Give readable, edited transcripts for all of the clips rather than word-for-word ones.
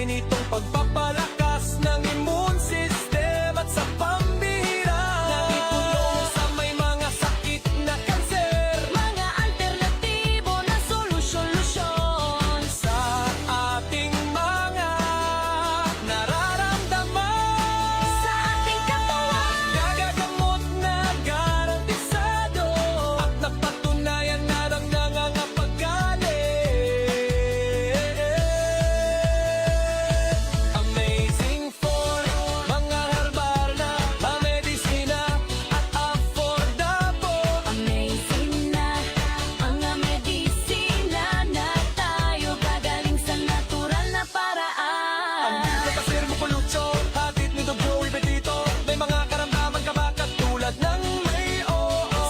kasabay nitong pagpapalakas ng immune system at sa pambihira nakitulong sa may mga sakit na kanser. Mga alternatibo na solusyon Sa ating mga nararamdaman, sa ating katawan. nagagamot na garantisado at napatunayan na lang nangangapagaling. Amazing for mga herbal na medisina at affordable. Amazing na mga medisina na tayo gagaling sa natural na Ang paraan. kapasir mo kulutso, hatid ni Doc Joey Betito. May mga karamdaman ka ba katulad ng may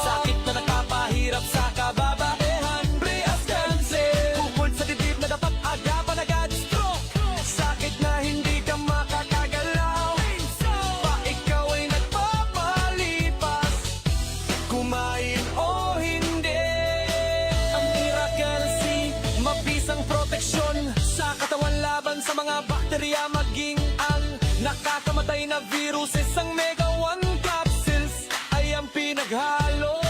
sakit na nagpapahirap sa kababaehan, breast cancer, bukod sa dibdib na dapat agapan agad, stroke, sakit na hindi ka makakagalaw, pa ikaw ay nagpapalipas, kumain o hindi. Ang Miracle C, mabisang proteksyon sa katawan laban sa mga bakterya, maging ang nakakamatay na viruses. Ang Mega 1 capsules ay ang pinaghalo.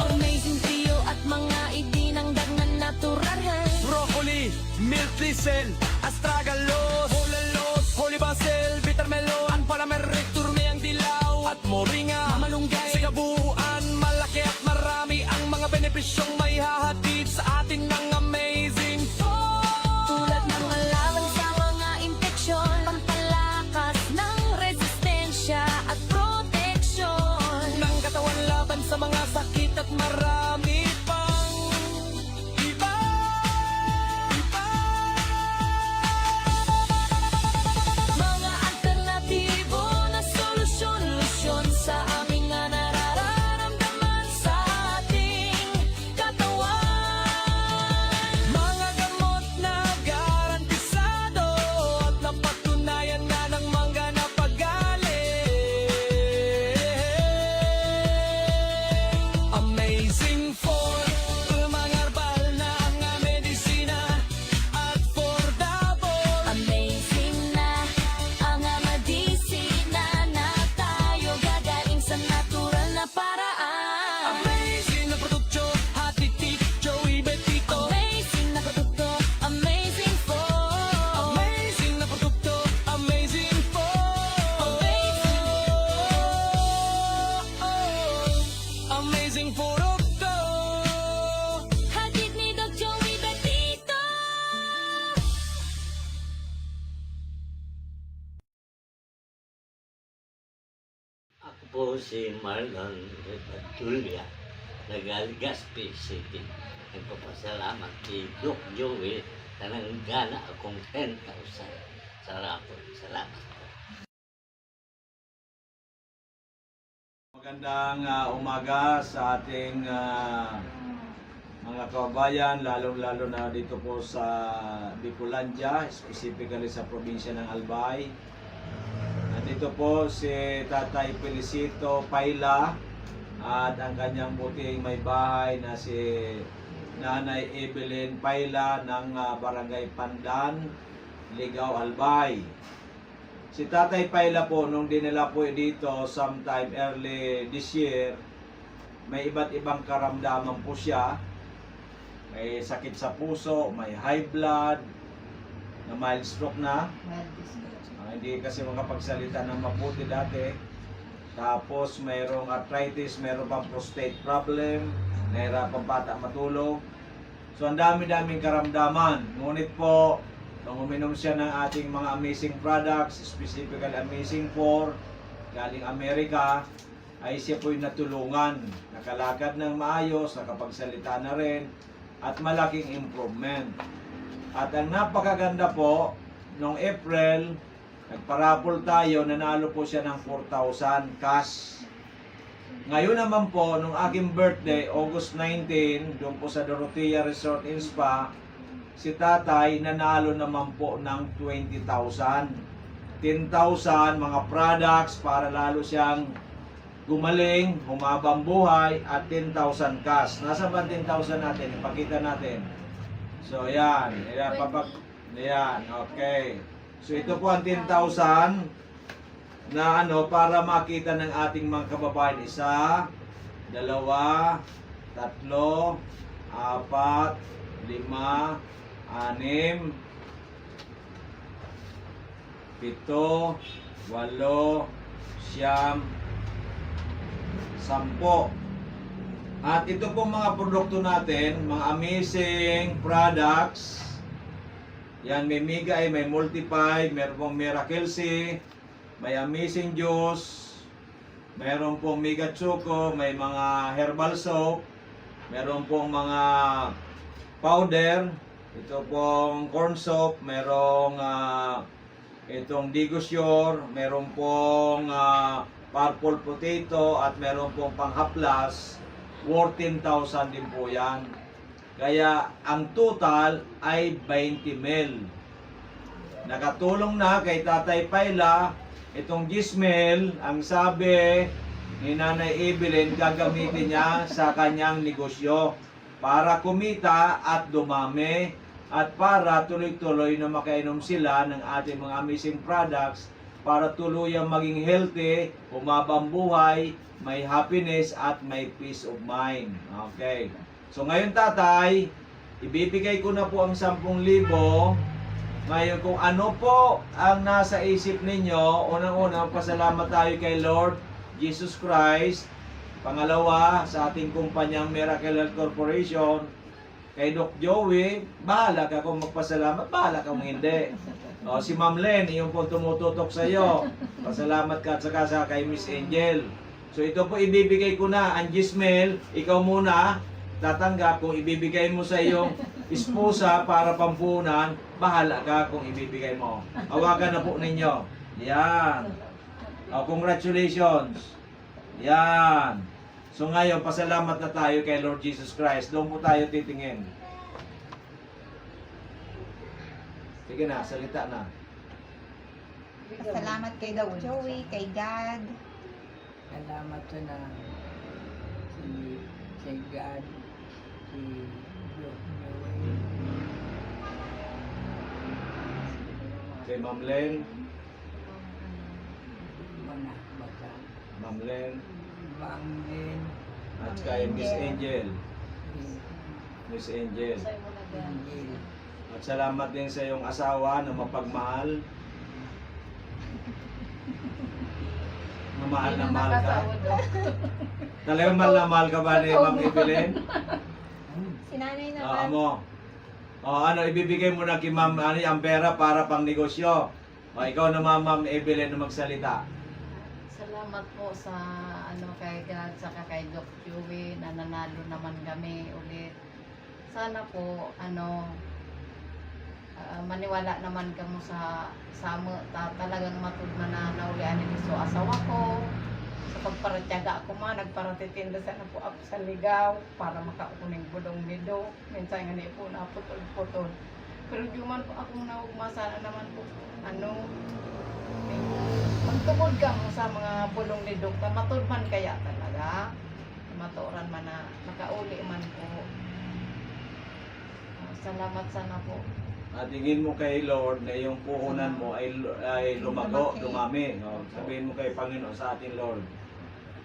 Amazing trio at mga idinangdag na natural. Broccoli, milk thistle, astragalus, holalos, holy basil, bitter melon, palamerric, turme ang dilaw, at moringa, malunggay. Sa kabuuan, malaki at marami ang mga benepisyong may hahatid sa atin ng Amazing Food. Tulad ng laban sa mga infeksyon, pampalakas ng resistensya at proteksyon. Ng katawan laban sa mga sakit at marami pang iba. Mga alternatibo na solusyon sa aming nga nararamdaman sa ating katawan. Mga gamot na garantisado at napatunayan na ng mga napagaling. Amazing for mga herbal na medisina at affordable. Amazing na ang medisina na tayo gagaling sa natural na paraan. Amazing na produkto, hatid ni Joey Betito. Amazing na produkto, amazing for. Amazing na produkto, amazing for. Amazing produkto. Hatid ni Doc Joey Betito. Ako po si Marlon Repadulya, Nagalgaspi City. Nagpapasalamat kay Doc Joey na nanggana akong 10,000 sa rapon. Salamat po. Magandang umaga sa ating mga kababayan, lalong-lalo na dito po sa Bicolandia, specifically sa probinsya ng Albay. Nandito po si Tatay Felicito Paila at ang kanyang buting may bahay na si Nanay Evelyn Paila ng Barangay Pandan, Ligaw, Albay. Si Tatay Paila po, nung dinala po dito sometime early this year, may iba't ibang karamdaman po siya. May sakit sa puso, may high blood, na mild stroke na. Hindi kasi makapagsalita ng mabuti dati. Tapos mayroong arthritis, mayroong pang prostate problem, nahirapan bata matulog. So ang dami-daming karamdaman. Ngunit po, nung uminom siya ng ating mga amazing products, specifically Amazing 4, galing Amerika, ay siya po'y natulungan. Nakalakad ng maayos, nakapagsalita na rin, at malaking improvement. At ang napakaganda po, noong April, nagparapol tayo, nanalo po siya ng 4,000 cash. Ngayon naman po, nung aking birthday, August 19, doon po sa Dorotea Resort and Spa, si tatay nanalo naman po ng 20,000. 10,000 mga products para lalo siyang gumaling, humabang buhay, at 10,000 cash. Nasa ba 10,000 natin? Ipakita natin. So, yan. Ayan, okay. So ito po ang 10,000 na para makita ng ating mga kababayan. 1, 2, 3, 4, 5, 6, 7, 8, 9, 10. At ito pong mga produkto natin, mga amazing products. Yan, may Mega, may Multiply, meron pong Miracle C, may Amazing Juice, meron pong Mega Choco, may mga herbal soap, meron pong mga powder, ito pong corn soap, merong itong Digosure, meron pong purple potato, at meron pong panghaplas, worth 10,000 din po yan. Kaya ang total ay 20 mil. Nakatulong na kay Tatay Paila itong Gismel, ang sabi ni Nanay Evelyn, gagamitin niya sa kanyang negosyo para kumita at dumami at para tuloy-tuloy na makainom sila ng ating mga amazing products para tuluyang maging healthy, umabang buhay, may happiness at may peace of mind. Okay. So ngayon tatay, ibibigay ko na po ang 10,000. Ngayon kung ano po ang nasa isip ninyo, unang-una pasalamat tayo kay Lord Jesus Christ. Pangalawa, sa ating kumpanyang Miracle Health Corporation, kay Doc Joey, bahala ka kung magpasalamat, bahala kung hindi. O, si Ma'am Len, yung po tumututok sa iyo. Pasalamat ka at saka sa kay Miss Angel. So ito po ibibigay ko na, ang Gismel, ikaw muna, tatanggap kung ibibigay mo sa iyong esposa para pampunan, bahala ka kung ibibigay mo. Hawakan na po ninyo. Yan. Oh, congratulations. Yan. So ngayon, pasalamat na tayo kay Lord Jesus Christ. Doon po tayo titingin. Sige na, salita na. Salamat kay Doc Joey, kay God. Salamat ko na si God, si Doc Joey, Kay Ma'am Len. mga bata, Ma'am Len. Bangin, At kay Miss Angel. si Miss Angel. Angel, At salamat din sa iyong asawa na mapagmahal. Mahal na mahal ka. Talagang mahal na mahal ka ba ni Ma'am Evelyn? Si nanay Oo naman. mo. Ibibigay mo na kay Ma'am ang pera para pang negosyo. Ikaw naman Ma'am Evelyn na magsalita. Salamat po sa kay God saka kay Doc Joey na nanalo naman kami ulit. Sana po maniwala naman kamo sa talagang matudman na naulian ni so asawa ko sa pagparatyaga ako nagparatitinda sana po ako sa ligaw para makaukuning budong nido minsan nga po na putol pero di man po akong naugmasa na naman po magtungod ka mo sa mga bulong ni Dok na matudman kaya talaga maturan man na makauli man po. Salamat sana po. At tingin mo kay Lord na yung puhunan mo ay lumago, dumami. Sabihin mo kay Panginoon sa ating Lord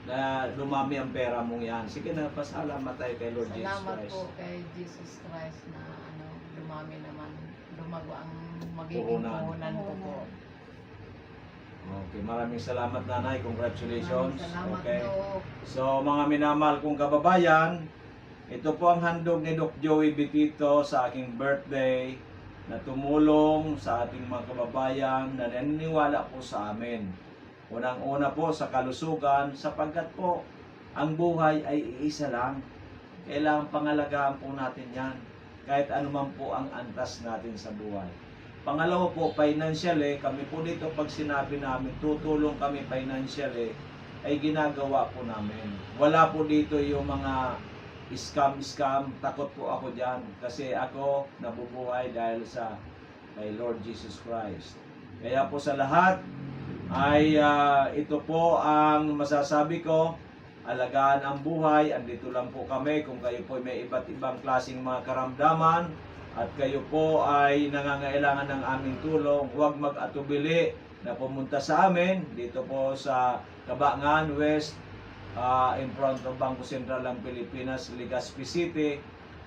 na dumami ang pera mong yan. Sige na, pasalamat tayo kay Lord Jesus Salamat Christ. po kay Jesus Christ na dumami naman. Lumago ang magiging Puhunan. puhunan ko po. Okay, maraming salamat nanay. Congratulations. Salamat Okay. po. So mga minamahal kong kababayan, ito po ang handog ni Doc Joey Bitito sa aking birthday na tumulong sa ating mga kababayan na naniniwala po sa amin. Unang-una po sa kalusugan sapagkat po ang buhay ay iisa lang. Kailangan pangalagaan po natin yan kahit anuman po ang antas natin sa buhay. Pangalawa po, financially, kami po dito pag sinabi namin tutulong kami financially ay ginagawa po namin. Wala po dito yung mga scam, takot po ako dyan kasi ako nabubuhay dahil sa kay Lord Jesus Christ. Kaya po sa lahat ay ito po ang masasabi ko, alagaan ang buhay, andito lang po kami kung kayo po may iba't ibang klaseng mga karamdaman, at kayo po ay nangangailangan ng aming tulong, huwag mag-atubili na pumunta sa amin dito po sa Cabangan West, in front of Bangko Sentral ng Pilipinas, Legazpi City.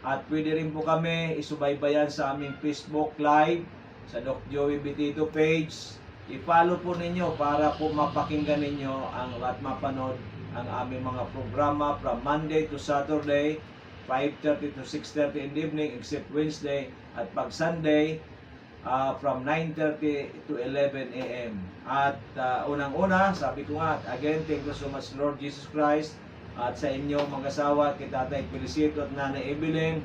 At pwede rin po kami isubaybayan sa aming Facebook Live, sa Doc Joey Betito page. I-follow po ninyo para po mapakinggan ninyo at mapanood ang aming mga programa from Monday to Saturday, 5:30 to 6:30 in the evening, except Wednesday, at pag Sunday, from 9:30 to 11 a.m. At unang-una, sabi ko nga, again, thank you so much Lord Jesus Christ, at sa inyong mag-asawa, kay Tatay Felicito at Nanay Evelyn.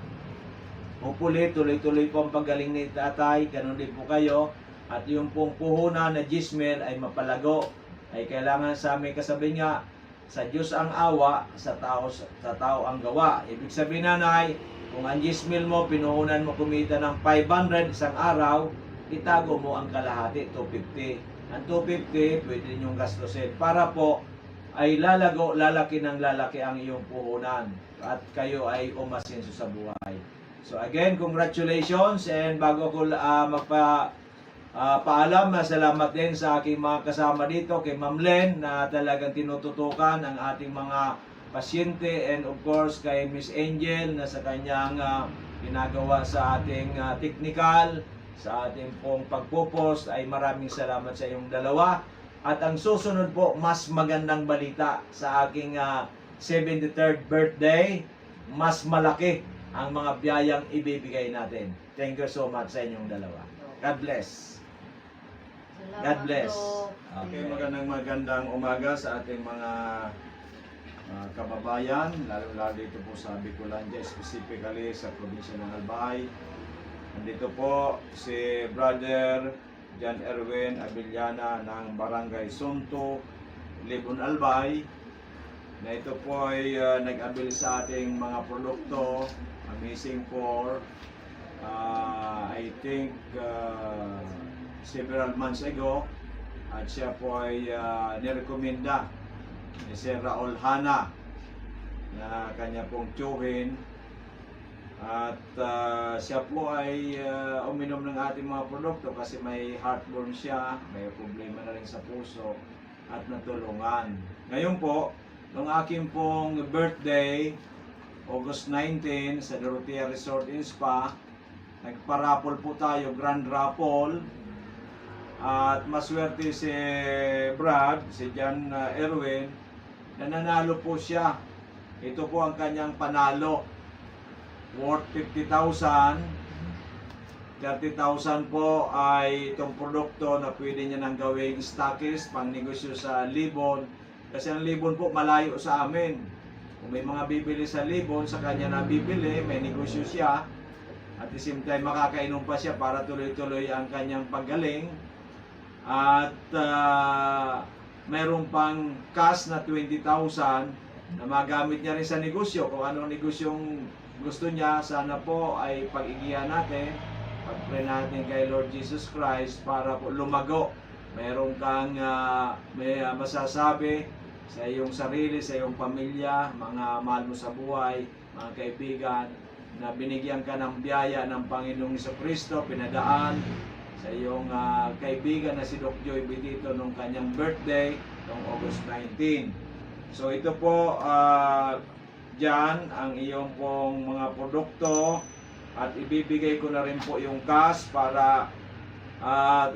Hopefully, tuloy-tuloy po ang paggaling ni Tatay, ganun din po kayo. At yung pong puhunan na Gismel ay mapalago, ay kailangan sa aming kasabi nga, sa Diyos ang awa, sa tao ang gawa. Ibig sabihin, Nanay, kung ang Gismel mo, pinuhunan mo kumita ng 500 isang araw, itago mo ang kalahati, 250. Ang 250, pwede ninyong gastusin para po ay lalaki ng lalaki ang iyong puhunan at kayo ay umasenso sa buhay. So again, congratulations, and bago ko paalam, salamat din sa aking mga kasama dito, kay Ma'am Len na talagang tinututukan ang ating mga pasyente, and of course kay Miss Angel na sa kanyang ginagawa sa ating technical, sa ating pong pagpo-post, ay maraming salamat sa iyong dalawa. At ang susunod po, mas magandang balita sa aking 73rd birthday, mas malaki ang mga biyayang ibibigay natin. Thank you so much sa inyong dalawa. God bless. God bless. Okay, magandang umaga sa ating mga kababayan, lalo dito po sa Bicolandia, specifically sa probinsya ng Albay. Nandito po si Brother John Erwin Abiliana ng Barangay Sunto, Libon, Albay, na ito po ay nag-abil sa ating mga produkto, Amazing 4, I think several months ago, at siya po ay nirekomenda ni Sir Raul Hana na kanya pong tiyuhin, at siya po ay uminom ng ating mga produkto kasi may heartburn siya, may problema na rin sa puso, at natulungan. Ngayon po, nung aking pong birthday, August 19, sa Dorotea Resort and Spa, nagparapol po tayo, grand raffle. At maswerte si Brad, si John Erwin, na nanalo po siya. Ito po ang kanyang panalo, worth 50,000. 30,000 po ay itong produkto na pwede niya nang gawing stockist, pang negosyo sa Libon. Kasi ang Libon po malayo sa amin. Kung may mga bibili sa Libon, sa kanya na bibili, may negosyo siya. At the same time, makakainom pa siya para tuloy-tuloy ang kanyang paggaling. At mayroon pang cash na 20,000 na magamit niya rin sa negosyo. Kung anong negosyong gusto niya, sana po ay pag-igihan natin, pag-pray natin kay Lord Jesus Christ para po lumago. Mayroon kang may masasabi sa iyong sarili, sa iyong pamilya, mga mahal mo sa buhay, mga kaibigan, na binigyan ka ng biyaya ng Panginoong Jesucristo, pinadaan sa iyong kaibigan na si Doc Joey Betito nung kanyang birthday, noong August 19. So ito po, dyan ang iyong pong mga produkto, at ibibigay ko na rin po yung cash para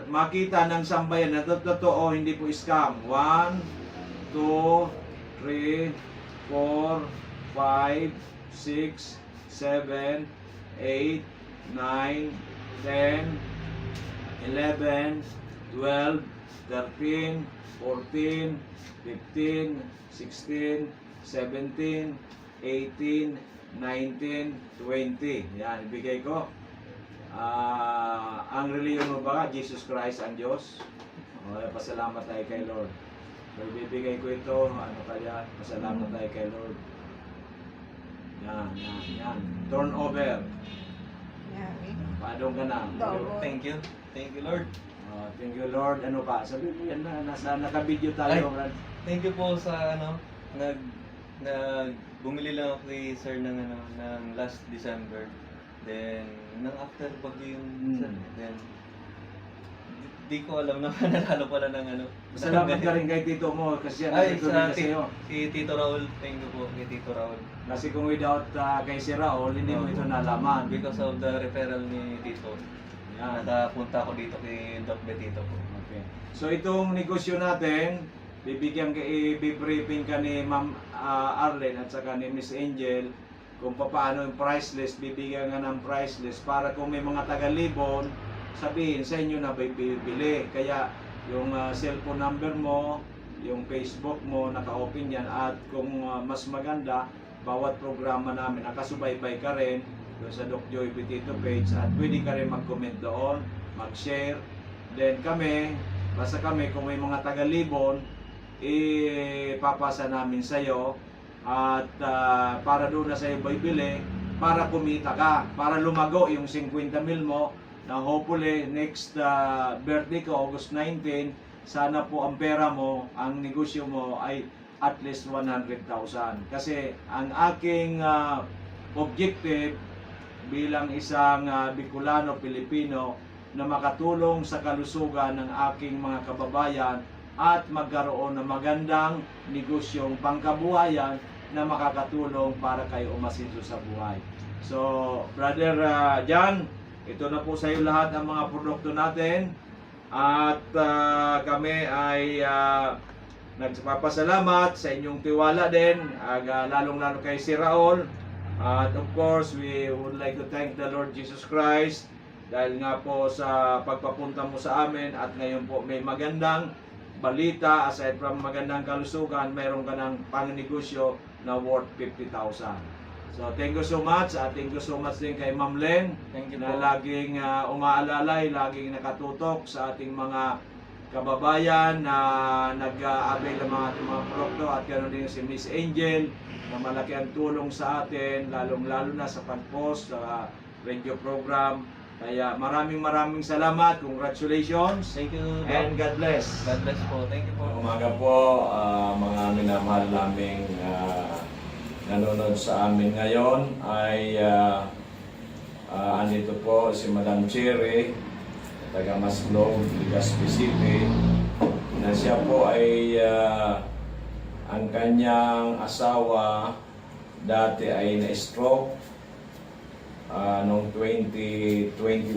makita ng sambayan na totoo, hindi po scam. 1, 2, 3, 4, 5, 6, 7, 8, 9, 10, 11, 12, 13, 14, 15, 16, 17, 18, 19, 20. Yan, ibigay ko. Ang reliyon mo ba? Jesus Christ ang Diyos. Pasalamat tayo kay Lord. So, ibibigay ko ito. Ano kaya? Pasalamat tayo kay Lord. Yan. Turn over. Padong ka na. Thank you. Thank you, Lord. Thank you, Lord. Ano pa? Sabi mo yan na, naka-video tayo. Thank you po sa bumili lang ako kay Sir ng last December. Then, nang after bagyo yung Hmm. sir, then, di ko alam na nanalo pala ng ano. Salamat ka rin kay tito mo kasi yan Ay, nagtutulong sa sa iyo. si Tito Raul, thank you po kay Tito Raul. Kasi kung without kay si Raul, hindi mo ito nalaman. Because of the referral ni Tito, Yan. nakapunta ako dito kay Doc Betito po. Okay. So itong negosyo natin, i-briefing ka ni Ma'am Arlen at saka ni Miss Angel kung paano yung price list, bibigyan nga ng price list para kung may mga taga-Libon, sabihin sa inyo na bibili. Kaya yung cellphone number mo, yung Facebook mo, naka-open yan at kung mas maganda, bawat programa namin, nakasubaybay ka rin doon sa Doc Joey Betito page at pwede ka rin mag-comment doon, mag-share. Then kami, basta kami kung may mga taga-Libon, ipapasa namin sa iyo at para doon na sa iyo bibili para kumita ka, para lumago yung 50,000 mo na hopefully next birthday ko, August 19, sana po ang pera mo, ang negosyo mo ay at least 100,000. Kasi ang aking objective bilang isang Bicolano, Pilipino na makatulong sa kalusugan ng aking mga kababayan at magkaroon ng magandang negosyong pangkabuhayan na makakatulong para kayo umasinso sa buhay. So, Brother Jan, ito na po sa iyo lahat ang mga produkto natin at kami ay nagpapasalamat sa inyong tiwala din, lalong-lalo kay si Raul. At of course, we would like to thank the Lord Jesus Christ dahil nga po sa pagpapunta mo sa amin at ngayon po may magandang balita, aside from magandang kalusugan, mayroon ka ng pangnegosyo na worth 50,000. So thank you so much at thank you so much din kay Ma'am Len Thank you na po. laging umaalalay, laging nakatutok sa ating mga kababayan na nag-avail ng mga ating mga produkto at ganoon din si Miss Angel na malaki ang tulong sa atin, lalong-lalo na sa pag-post sa radio program. Kaya maraming salamat, congratulations, Thank you, Doc. and God bless. God bless po. Thank you po. Umaga po, mga minamahal naming nanonood sa amin ngayon ay andito po si Madam Cherry, taga Maslog, Legazpi City, na siya po ay ang kanyang asawa dati ay na-stroke noong 2021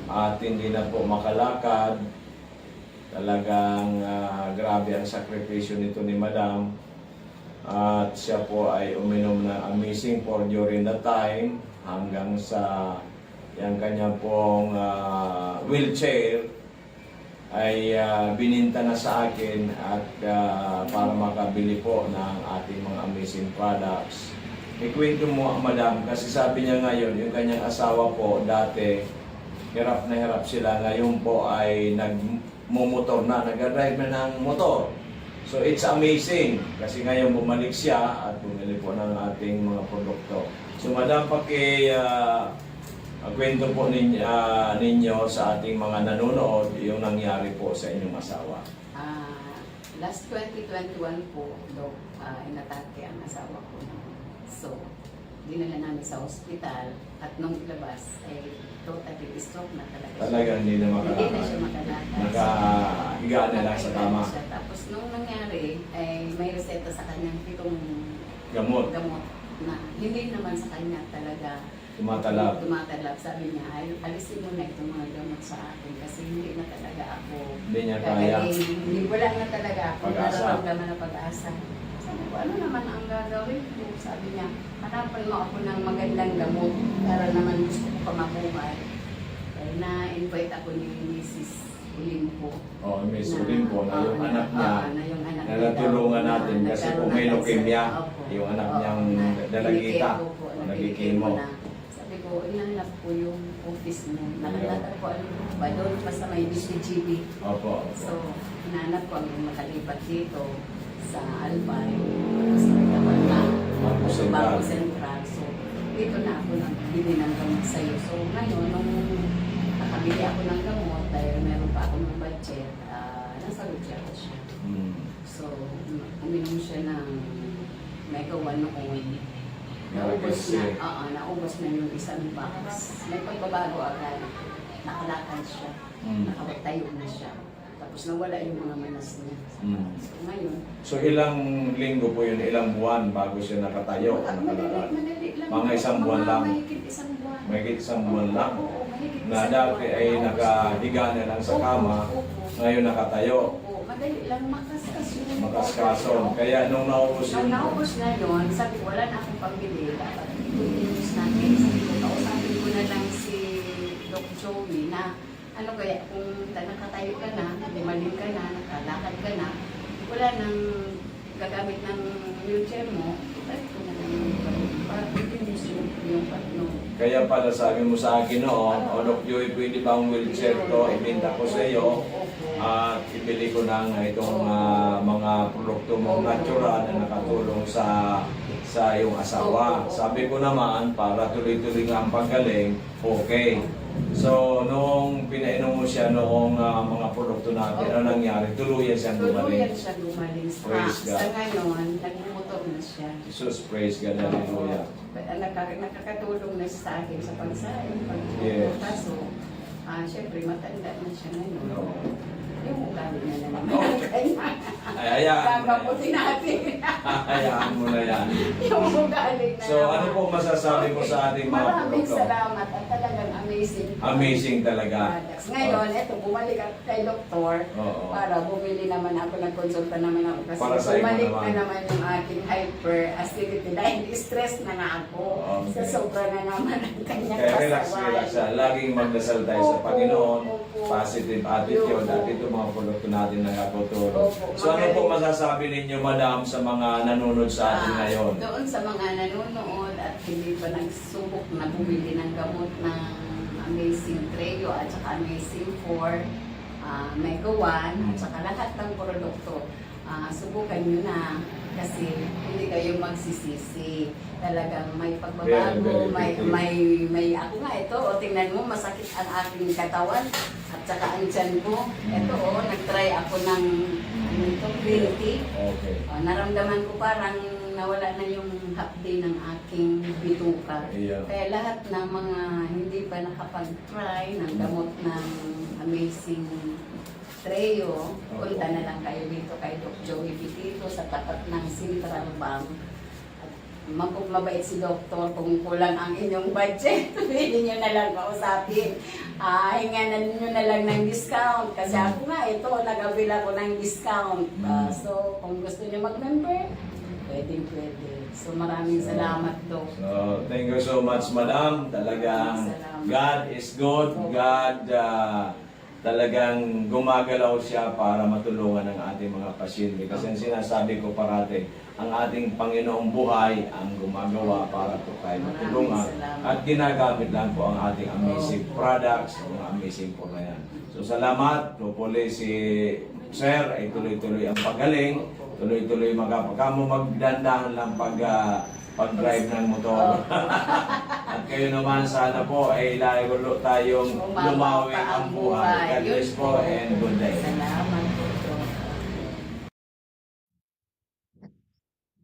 at hindi na po makalakad. Talagang grabe ang sakripisyo nito ni Madam at siya po ay uminom ng Amazing for during the time hanggang sa yung kanya pong wheelchair ay bininta na sa akin at para makabili po ng ating mga Amazing products. Ikwento mo, Madam, kasi sabi niya ngayon, yung kanyang asawa po, dati, hirap na hirap sila. Ngayon po ay nagmumotor na, nag-drive na ng motor. So it's amazing, kasi ngayon bumalik siya at bumili po ng ating mga produkto. So Madam, kwento po ninyo sa ating mga nanonood yung nangyari po sa inyong asawa. Last 2021 po, Dok, inatake ang asawa ko. So, dinala namin sa ospital at nung ilabas ay totally stroke na talaga siya. Talagang hindi na Hindi na siya makalakad. makalakad. Nakahiga na lang sa Nakahiga tama. na siya. Tapos nung nangyari, ay may reseta sa kanyang pitong Gamot. na hindi naman sa kanya talaga Tumatalab. tumatalab. Sabi niya, ay, alisin mo na itong mga gamot sa akin kasi hindi na talaga ako Hindi niya kaya. Hindi, wala na talaga ako Pag-asa. nararamdaman na pag-asa. Sabi ko, ano naman ang gagawin ko? Sabi niya, hanapan mo ako ng magandang gamot para naman gusto ko pa mabuhay. Kaya na-invite ako ni Mrs. Olimpo. Oh, Miss Olimpo na yung anak niya. Na yung anak Na niya natulungan daw, natin kasi nagkaroon kung may ng leukemia, cancer. Opo. yung anak Oo, niyang na dalagita, pinigil ko po, nagkikimo. na. Sabi ko, inanap ko yung office mo. Nakalatar ko ano ba doon, basta may BCGB. Opo. So, hinanap ko ang makalipat dito sa Albay. Tapos may tapat na Bangko Sentral. Bangko Sentral. So, dito na ako nagbili ng gamot sa'yo. So, ngayon, nung nakabili ako ng gamot, dahil meron pa ako ng budget, nasa Lucia ko siya. Hmm. So, uminom siya ng Mega 1 noon. Naubos na, Miracle naubos na yung isang box. May pagbabago agad. Nakalakad siya. Nakatayo na siya. Tapos nawala yung mga manas niya. So ngayon, So ilang linggo po yun, ilang buwan bago siya nakatayo o nakalalakad? madali lang. Mga isang buwan lang. Mahigit isang buwan. Mahigit isang buwan lang. Oo, mahigit Na isang dati buwan. ay nakahiga na lang sa kama, ngayon nakatayo. Opo, madali lang makaskas yun. Makaskason. Kaya nung naubos Nung yun, naubos na yun, sabi ko, wala na akong pambili. Dapat itulinis natin. Sabi ko, kausapin ko na lang si Doc Joey na ano kaya kung nakatayo ka na, limalim ka na, nakalakad ka na, wala nang gagamit ng wheelchair mo, balik ko na lang yung gamit para itulinis yung patno. kaya pala sabi mo sa akin noon, o Doc Joey, pwede ba ang wheelchair to, ibenta ko sa iyo, at ibili ko ng itong mga produkto mo natural na nakatulong sa iyong asawa. Sabi ko naman, para tuloy-tuloy nga ang paggaling, okay. So, nung pinainom mo siya noong mga produkto natin, ano nangyari? Tuluyan siyang Tuluyan gumaling. siya gumaling Praise God. sa ngayon, nagmumotor na siya. Jesus, praise God, hallelujah. Nakakatulong na siya sa akin sa pagsain, Yes. kaso, syempre matanda na siya ngayon. No. Yung ugali na naman. Okay. Ay, hayaan mo na yan. Gagamutin natin. Hayaan mo na yan. Yung ugali na So, ano po masasabi mo sa ating mga Maraming produkto? salamat at talagang amazing. Amazing talaga. products. Ngayon, eto, bumalik ako kay doktor Oo. para bumili naman ako, nagkonsulta naman ako kasi Para sa iyo bumalik naman. na naman yung aking hyperacidity dahil stress na nga ako. Okay. Sa sobra na naman ang kanyang Kaya relax, kasaway. relax siya. Laging magdasal tayo sa Opo, Panginoon. opo. Positive attitude. Opo. At ito mga produkto natin nakakutulong. Opo, So ano magaling. po masasabi ninyo, madam, sa mga nanonood sa atin ngayon? Doon sa mga nanonood at hindi pa nagsubok na bumili ng gamot ng Amazing Treo at saka Amazing 4, Mega 1 at saka lahat ng produkto, subukan nyo na kasi hindi kayo magsisisi. Talagang may pagbabago, Very, very may ako nga ito, o tingnan mo, masakit ang aking katawan at saka ang tiyan ko. Ito nag-try ako ng ano ito, green tea. Okay. Naramdaman ko parang nawala na yung hapdi ng aking bituka. Yeah. Kaya lahat ng mga hindi pa nakapag-try ng gamot ng Amazing Treo, punta na lang kayo dito kay Doc Joey Bitito sa tapat ng Central Bank. At mabait si Doktor, kung kulang ang inyong budget, pwede nyo na lang kausapin. Hinganan nyo na lang ng discount. Kasi ako nga, ito, nag-avail ako ng discount. So, kung gusto nyo mag-member, pwede. So, maraming salamat, Doc. So, thank you so much, madam. Talagang Salamat. God is good. God talagang gumagalaw siya para matulungan ang ating mga pasyente. Kasi ang sinasabi ko parati, ang ating Panginoong buhay ang gumagawa para po tayo matulungan. At ginagamit lang po ang ating amazing products, ang amazing po na yan. So salamat, hopefully si Sir ay tuloy-tuloy ang pagaling, tuloy-tuloy magkapagkamo, magdandahan lang pag-drive ng motor. At kayo naman sana po ay lalo tayong lumawi ang buhay. God bless po and good day. Salamat po, Doc.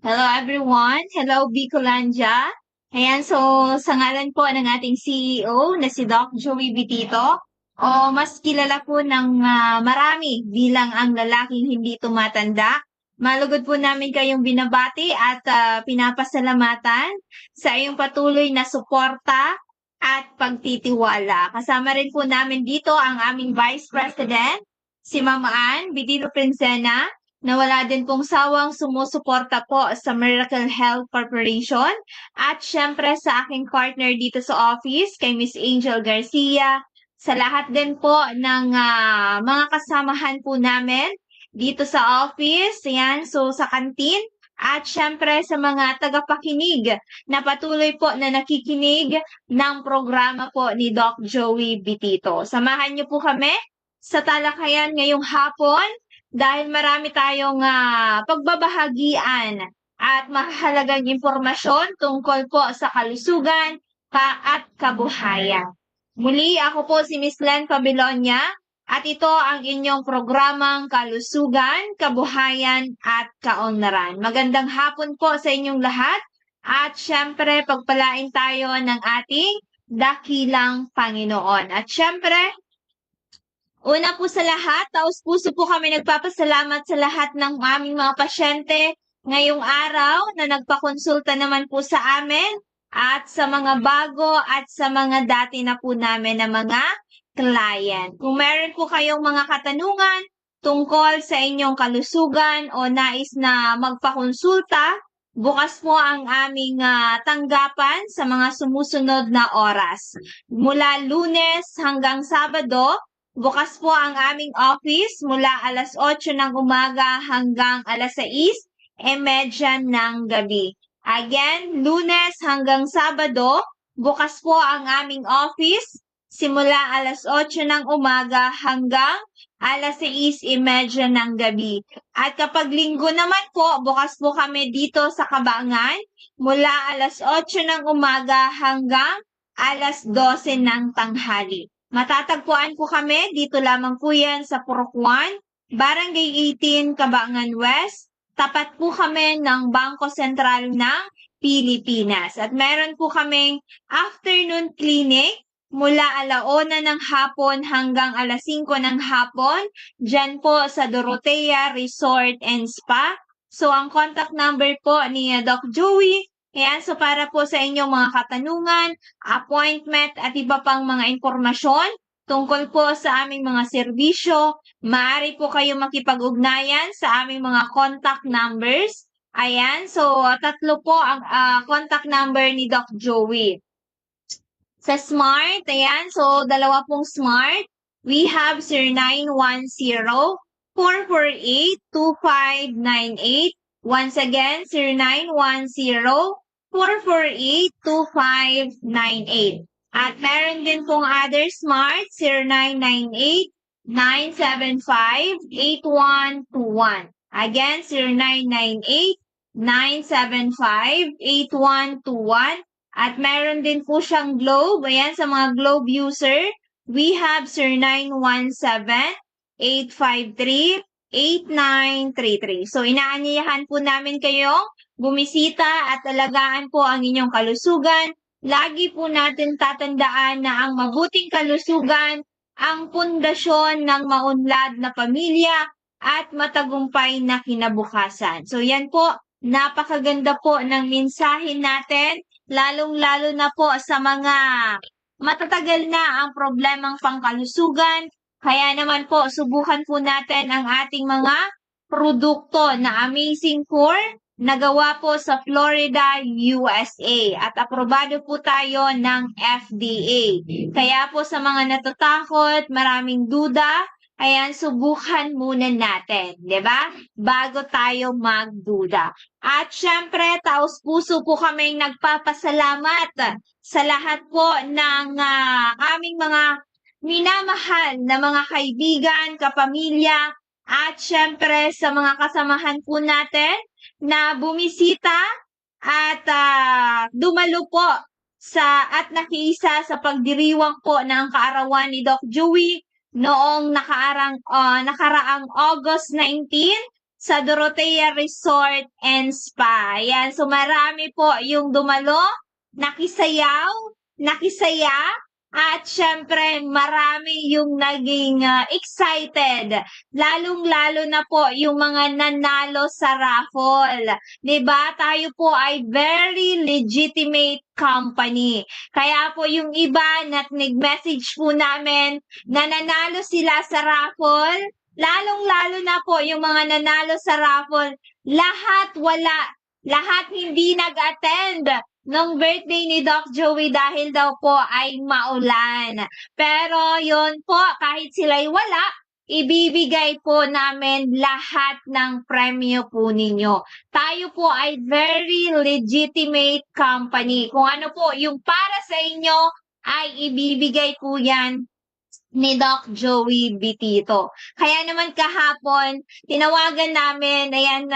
Hello everyone! Hello Bicolandia! Ayan, so sa ngalan po ng ating CEO na si Doc Joey Bitito, o mas kilala po ng marami bilang ang lalaking hindi tumatanda. Malugod po namin kayong binabati at pinapasalamatan sa iyong patuloy na suporta at pagtitiwala. Kasama rin po namin dito ang aming Vice President, si Mama Ann Bitito Princena, na wala din pong sawang sumusuporta po sa Miracle Health Corporation at syempre sa aking partner dito sa office, kay Miss Angel Garcia, sa lahat din po ng mga kasamahan po namin dito sa office, yan, so sa kantin, at syempre sa mga tagapakinig na patuloy po na nakikinig ng programa po ni Doc Joey Bitito. Samahan niyo po kami sa talakayan ngayong hapon dahil marami tayong pagbabahagian at mahalagang impormasyon tungkol po sa kalusugan at kabuhayan. Muli, ako po si Miss Len Pabilonia at ito ang inyong programang Kalusugan, Kabuhayan at Kaunlaran. Magandang hapon po sa inyong lahat At syempre, pagpalain tayo ng ating dakilang Panginoon. At syempre, una po sa lahat, taos-puso po kami nagpapasalamat sa lahat ng aming mga pasyente ngayong araw na nagpakonsulta naman po sa amin at sa mga bago at sa mga dati na po namin na mga client. Kung meron po kayong mga katanungan tungkol sa inyong kalusugan o nais na magpakonsulta, bukas po ang aming tanggapan sa mga sumusunod na oras. Mula Lunes hanggang Sabado, bukas po ang aming office mula alas 8 ng umaga hanggang alas 6:30 ng gabi. Again, Lunes hanggang Sabado, bukas po ang aming office simula alas 8 ng umaga hanggang alas 6:30 ng gabi. At kapag linggo naman po, bukas po kami dito sa Cabangan mula alas 8 ng umaga hanggang alas 12 ng tanghali. Matatagpuan po kami, dito lamang po yan sa Purok 1, Barangay 18, Cabangan West. Tapat po kami ng Bangko Sentral ng Pilipinas. At meron po kaming afternoon clinic mula 1:00 ng hapon hanggang alas 5 ng hapon, dyan po sa Dorotea Resort and Spa. So, ang contact number po ni Doc Joey, ayan, so para po sa inyong mga katanungan, appointment at iba pang mga informasyon tungkol po sa aming mga serbisyo, maaari po kayo makipag-ugnayan sa aming mga contact numbers. Ayan, so 3 po ang contact number ni Doc Joey. Sa Smart, ayan, so 2 pong Smart. We have 0910-448-2598. Once again, 0910-448-2598. At meron din pong other Smart, 0998-975-8121. Again, 0998-975-8121. At meron din po siyang Globe. Ayan, sa mga Globe user, we have 0917-853-8933. So, inaanyayahan po namin kayong bumisita at alagaan po ang inyong kalusugan. Lagi po natin tatandaan na ang mabuting kalusugan ang pundasyon ng maunlad na pamilya at matagumpay na kinabukasan. So, yan po, napakaganda po ng mensahe natin, lalong-lalo na po sa mga matatagal na ang problemang pangkalusugan. Kaya naman po, subukan po natin ang ating mga produkto na Amazing Core na gawa po sa Florida, USA. At aprobado po tayo ng FDA. Kaya po sa mga natatakot, maraming duda, ayan, subukan muna natin, di ba? Bago tayo magduda. At syempre, taos-puso po kaming nagpapasalamat sa lahat po ng aming mga minamahal na mga kaibigan, kapamilya, at syempre sa mga kasamahan po natin na bumisita at dumalo po at nakiisa sa pagdiriwang po ng kaarawan ni Doc Joey noong nakaraang August 19 sa Dorotea Resort and Spa. Ayan, so marami po yung dumalo, nakisaya, at syempre marami yung naging excited. Lalong-lalo na po yung mga nanalo sa raffle. Diba? Tayo po ay very legitimate company. Kaya po yung iba na nag-message po namin na nanalo sila sa raffle, lalong-lalo na po yung mga nanalo sa raffle, lahat hindi nag-attend nung birthday ni Doc Joey dahil daw po ay maulan. Pero yun po, kahit sila'y wala, ibibigay po namin lahat ng premyo po ninyo. Tayo po ay very legitimate company. Kung ano po yung para sa inyo, ay ibibigay po yan ni Doc Joey Bitito. Kaya naman kahapon, tinawagan namin, ayan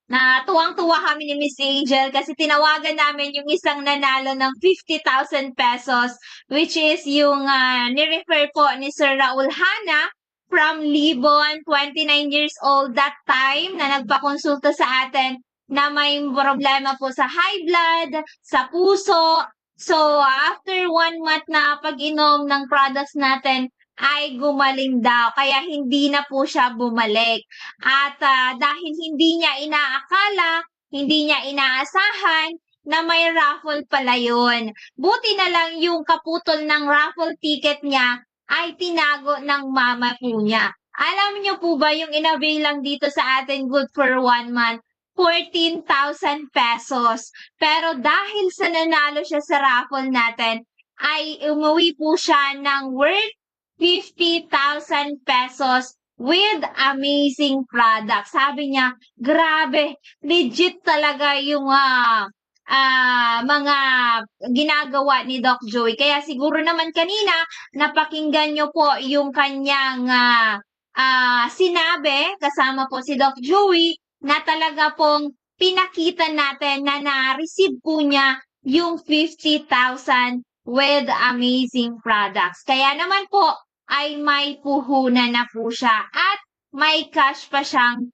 na tuwang-tuwa kami ni Miss Angel kasi tinawagan namin yung isang nanalo ng 50,000 pesos, which is yung nirefer po ni Sir Raul Hana from Libon, 29 years old that time, na nagpakonsulta sa atin. na may problema po sa high blood, sa puso. So, after 1 month na pag-inom ng products natin, ay gumaling daw. Kaya hindi na po siya bumalik. At dahil hindi niya inaakala, hindi niya inaasahan na may raffle pala yun. Buti na lang yung kaputol ng raffle ticket niya ay tinago ng mama po niya. Alam niyo po ba yung inavail lang dito sa atin good for 1 month? 14,000 pesos. Pero dahil sa nanalo siya sa raffle natin, ay umuwi po siya ng worth 50,000 pesos with amazing products. Sabi niya, grabe, legit talaga yung mga ginagawa ni Doc Joey. Kaya siguro naman kanina, napakinggan nyo po yung kanyang sinabi, kasama po si Doc Joey, na talaga pong pinakita natin na na-receive po niya yung 50,000 with amazing products. Kaya naman po, ay may puhunan na po siya at may cash pa siyang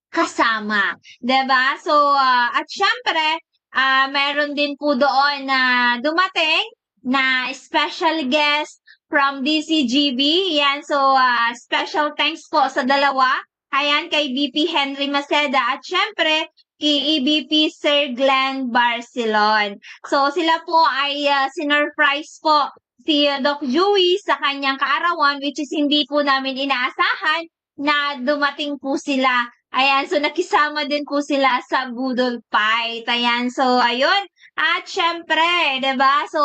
kasama. 'Di ba? So, at syempre, meron din po doon na dumating na special guest from DCGB. Yan, so special thanks po sa dalawa. Ayan, kay VP Henry Maceda at syempre, kay EVP Sir Glenn Barcelon. So, sila po ay sinurprise po si Doc Joey sa kanyang kaarawan, which is hindi po namin inaasahan na dumating po sila. Ayan, so nakisama din po sila sa Budol Fight. Ayan, so ayun. At syempre, 'di ba? So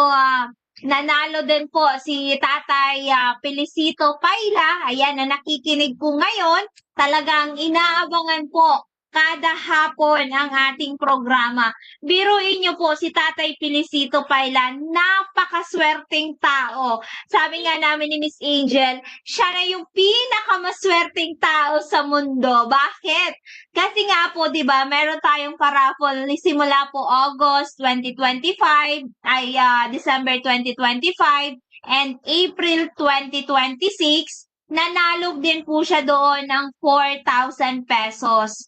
nanalo din po si Tatay Felicito Paila. Ayan, na nakikinig po ngayon. Talagang inaabangan po kada hapon ang ating programa. Biruin niyo po si Tatay Felicito Paila, napakaswerteng tao. Sabi nga namin ni Miss Angel, siya na yung pinakamaswerteng tao sa mundo. Bakit? Kasi nga po, 'di ba, meron tayong paraffle simula po August 2025 ay December 2025 and April 2026. Nanalo din po siya doon ng 4,000 pesos.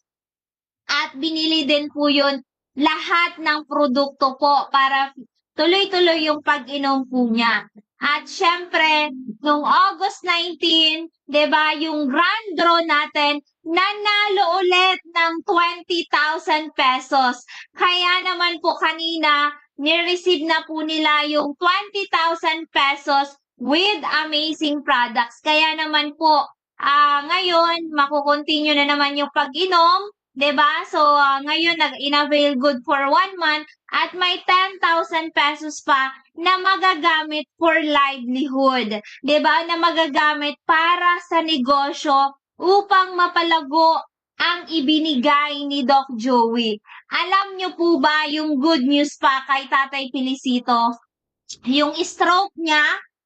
At binili din po yun lahat ng produkto po para tuloy-tuloy yung pag-inom po niya. At syempre, noong August 19, 'di ba, yung grand draw natin, nanalo ulit ng 20,000 pesos. Kaya naman po kanina, ni-receive na po nila yung 20,000 pesos with amazing products. Kaya naman po, ngayon, makukontinue na naman yung pag-inom. 'Di ba? So, ngayon nag-inavail good for 1 month at may 10,000 pesos pa na magagamit for livelihood. 'Di ba? Na magagamit para sa negosyo upang mapalago ang ibinigay ni Doc Joey. Alam niyo po ba yung good news pa kay Tatay Felicito? Yung stroke niya,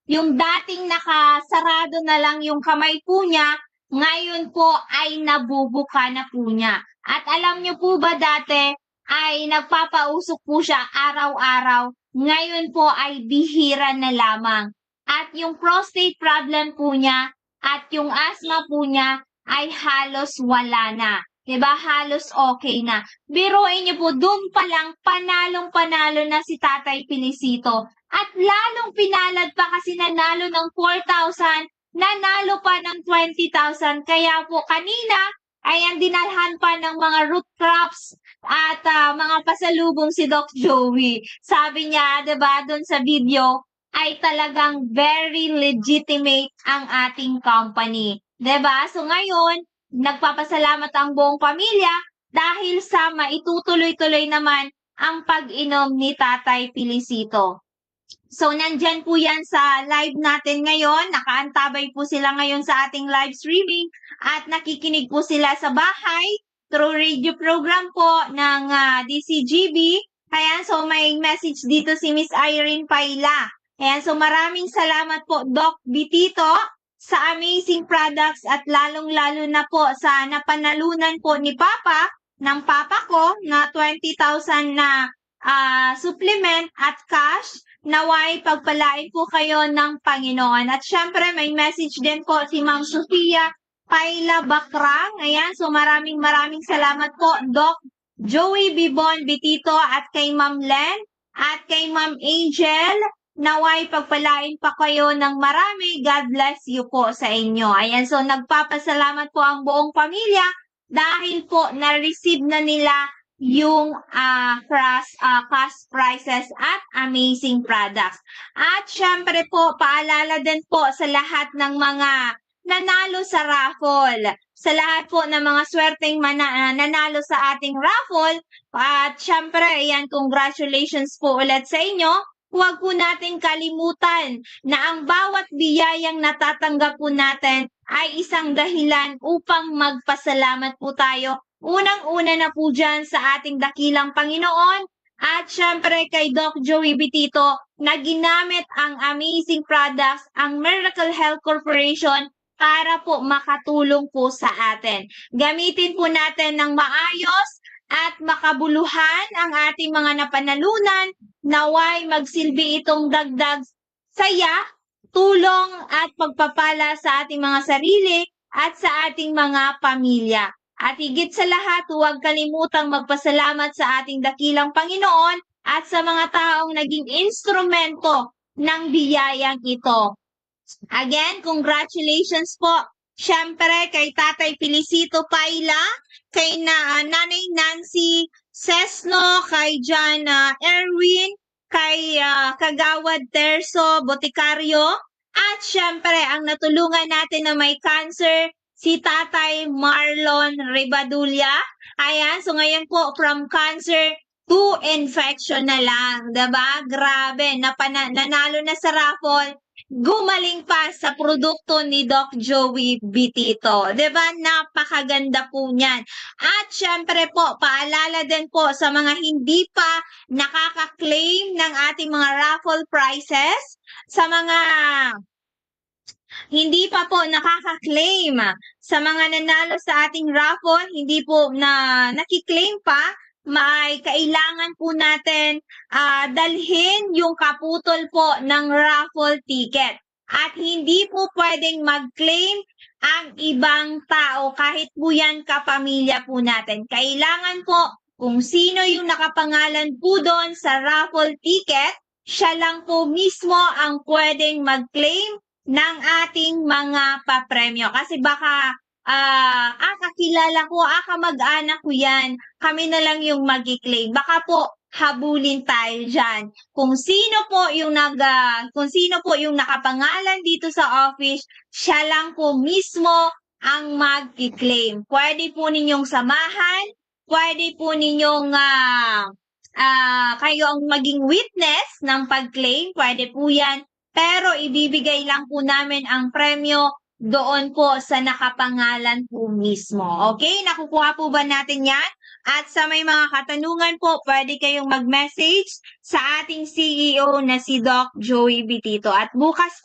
yung dating nakasarado na lang yung kamay po niya, ngayon po ay nabubuka na po niya. At alam niyo po ba dati ay nagpapausok po siya araw-araw. Ngayon po ay bihira na lamang. At yung prostate problem po niya at yung asthma po niya ay halos wala na. 'Di ba? Halos okay na. Biruin niyo po, doon pa lang panalong-panalo na si Tatay Felicito. At lalong pinalad pa kasi nanalo ng 4,000, nanalo pa ng 20,000. Kaya po kanina, ayan, dinalhan pa ng mga root crops at mga pasalubong si Doc Joey. Sabi niya, 'di ba, doon sa video, ay talagang very legitimate ang ating company. 'Di ba? So ngayon, nagpapasalamat ang buong pamilya dahil sa maitutuloy-tuloy naman ang pag-inom ni Tatay Felicito. So, nandyan po yan sa live natin ngayon. Nakaantabay po sila ngayon sa ating live streaming at nakikinig po sila sa bahay through radio program po ng DCGB. Ayan, so may message dito si Miss Irene Paila. Ayan, so maraming salamat po, Doc Bitito, sa amazing products at lalong-lalo na po sa napanalunan po ni Papa, ng Papa ko, na 20,000 na supplement at cash. Naway pagpalain po kayo ng Panginoon. At syempre may message din po si Ma'am Sofia Paila Bakrang. Ayan, so maraming salamat po, Doc Joey Bibon Bitito at kay Ma'am Len at kay Ma'am Angel. Naway pagpalain pa kayo ng marami. God bless you po sa inyo. Ayan, so nagpapasalamat po ang buong pamilya dahil po na-receive na nila yung cash prizes at amazing products. At syempre po, paalala din po sa lahat ng mga nanalo sa raffle. Sa lahat po ng mga swerteng nanalo sa ating raffle. At syempre, ayan, congratulations po ulit sa inyo. Huwag po nating kalimutan na ang bawat biyayang natatanggap po natin ay isang dahilan upang magpasalamat po tayo. Unang-una na po dyan sa ating dakilang Panginoon at syempre kay Doc Joey Bitito na ginamit ang amazing products, ang Miracle Health Corporation para po makatulong po sa atin. Gamitin po natin ng maayos at makabuluhan ang ating mga napanalunan. Naway magsilbi itong dagdag saya, tulong at pagpapala sa ating mga sarili at sa ating mga pamilya. At higit sa lahat, huwag kalimutang magpasalamat sa ating dakilang Panginoon at sa mga taong naging instrumento ng biyayang ito. Again, congratulations po. Siyempre, kay Tatay Felicito Paila, kay Nanay Nancy Sesno, kay John Erwin, kay Kagawad Terso Boticario, at siyempre, ang natulungan natin na may cancer, si Tatay Marlon Ribadulla. Ayan, so ngayon po, from cancer to infection na lang. Diba? Grabe, nanalo na sa raffle. Gumaling pa sa produkto ni Doc Joey Bitito. Diba? Napakaganda po niyan. At syempre po, paalala din po sa mga hindi pa nakaka-claim ng ating mga raffle prizes, sa mga hindi pa po nakaka-claim sa mga nanalo sa ating raffle, hindi po na nakiklaim pa, may kailangan po natin dalhin yung kaputol po ng raffle ticket. At hindi po pwedeng mag-claim ang ibang tao kahit po yan kapamilya po natin. Kailangan po kung sino yung nakapangalan po doon sa raffle ticket, siya lang po mismo ang pwedeng mag-claim ng ating mga papremyo. Kasi baka kakilala ko, kamag-anak ko yan, kami na lang yung mag-claim. Baka po habulin tayo dyan. Kung sino po yung nakapangalan dito sa office, siya lang po mismo ang mag-claim. Pwede po ninyong samahan, pwede po ninyong kayo ang maging witness ng pag-claim, pwede po yan. Pero ibibigay lang po namin ang premyo doon po sa nakapangalan po mismo. Okay? Nakukuha po ba natin yan? At sa may mga katanungan po, pwede kayong mag-message sa ating CEO na si Doc Joey Bitito. At bukas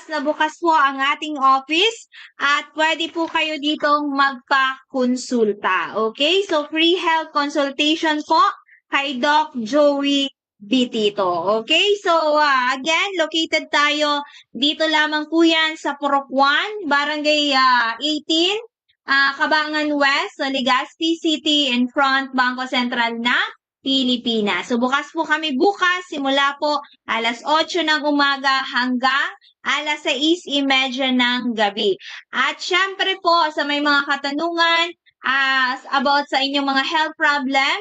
na bukas po ang ating office at pwede po kayo ditong magpa-konsulta. Okay? So, free health consultation po kay Doc Joey Bitito. Okay? So, again, located tayo dito lamang po yan sa Purok 1, Barangay 18, Cabangan West, Legazpi City, in front Bangko Sentral na Pilipinas. So, bukas po kami simula po alas 8 ng umaga hanggang alas 6:30 ng gabi. At syempre po, sa may mga katanungan about sa inyong mga health problem,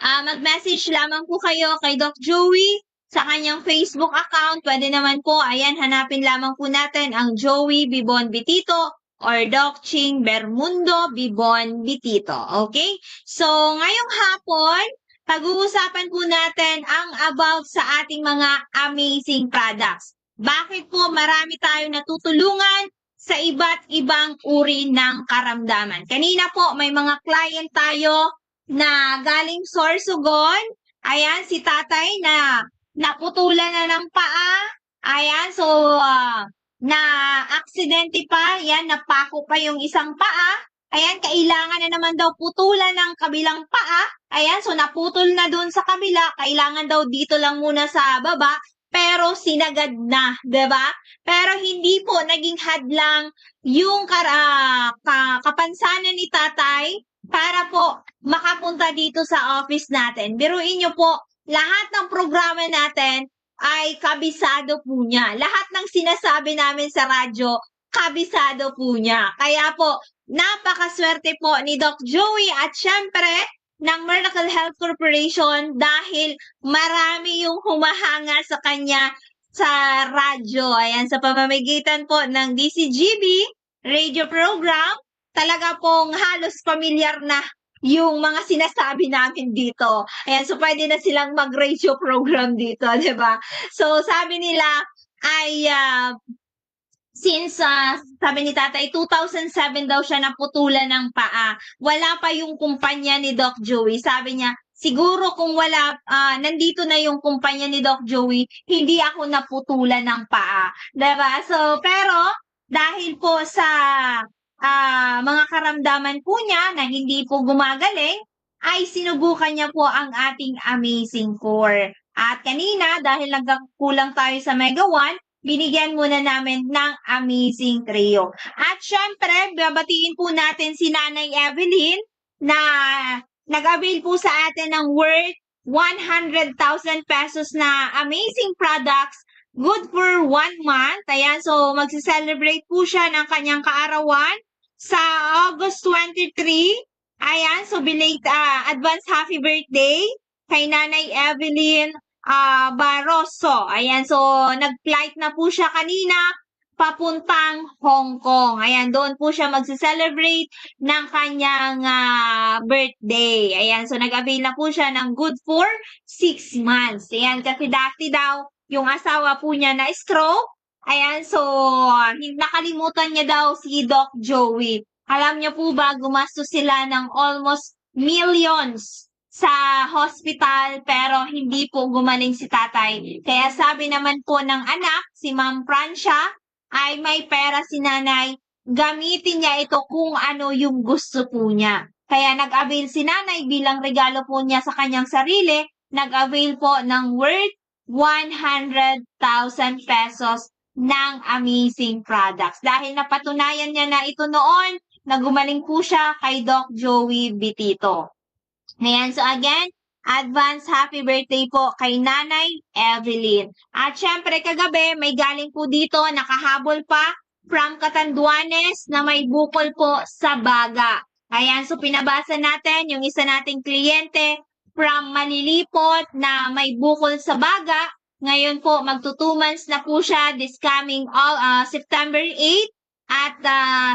mag-message lamang po kayo kay Doc Joey sa kanyang Facebook account. Pwede naman po, ayan, hanapin lamang po natin ang Joey Bibon Bitito or Doc Ching Bermundo Bibon Bitito. Okay? So, ngayong hapon, pag-uusapan po natin ang about sa ating mga amazing products. Bakit po marami tayong natutulungan sa iba't ibang uri ng karamdaman? Kanina po, may mga client tayo na galing Sorsogon. Ayan, si tatay na naputulan na ng paa. Ayan, so na-aksidente pa. Ayan, napako pa yung isang paa. Ayan, kailangan na naman daw putulan ng kabilang paa. Ayan, so naputol na dun sa kabila. Kailangan daw dito lang muna sa baba. pero sinagad na, 'di ba? Pero hindi po naging hadlang yung kapansanan ni tatay para po makapunta dito sa office natin. Biruin niyo po, lahat ng programa natin ay kabisado po niya. Lahat ng sinasabi namin sa radyo, kabisado po niya. Kaya po, napakaswerte po ni Doc Joey at syempre ng Miracle Health Corporation dahil marami yung humahanga sa kanya sa radyo. Ayan, sa pamamagitan po ng DCGB radio program, talaga pong halos pamilyar na yung mga sinasabi namin dito. Ayan, so pwede na silang mag-radio program dito, di ba? So, sabi nila ay since sabi ni tatay, 2007 daw siya naputulan ng paa. Wala pa yung kumpanya ni Doc Joey. Sabi niya, siguro kung wala, nandito na yung kumpanya ni Doc Joey, hindi ako naputulan ng paa. Diba? So, pero, dahil po sa mga karamdaman po niya na hindi po gumagaling, ay sinubukan niya po ang ating Amazing 4. At kanina, dahil nagkulang tayo sa Mega 1, binigyan muna namin ng Amazing Trio. At syempre, babatiin po natin si Nanay Evelyn na nag-avail po sa atin ng worth 100,000 pesos na amazing products, good for 1 month. Ayan, so magse-celebrate po siya ng kanyang kaarawan sa August 23. Ayan, so advance happy birthday kay Nanay Evelyn Barroso. Ayan, so nag-flight na po siya kanina papuntang Hong Kong. Ayan, doon po siya magse-celebrate ng kanyang birthday. Ayan, so nag-avail na po siya ng good for 6 months. Ayan, kasi dati daw yung asawa po niya na stroke. Ayan, so nakalimutan niya daw si Doc Joey. Alam niyo po ba, gumastos sila ng almost millions sa hospital pero hindi po gumaling si tatay. Kaya sabi naman po ng anak, si Ma'am Francia, ay may pera si nanay, gamitin niya ito kung ano yung gusto po niya. Kaya nag-avail si nanay bilang regalo po niya sa kanyang sarili, nag-avail po ng worth 100,000 pesos ng amazing products. Dahil napatunayan niya na ito noon, na gumaling po siya kay Doc Joey Bitito. Ayan, so again, advance happy birthday po kay Nanay Evelyn. At syempre kagabi, may galing po dito, nakahabol pa from Catanduanes na may bukol po sa Baga. Ayan, so pinabasa natin yung isa nating kliyente from Malilipot na may bukol sa Baga. Ngayon po, magto 2 months na po siya this coming September 8. At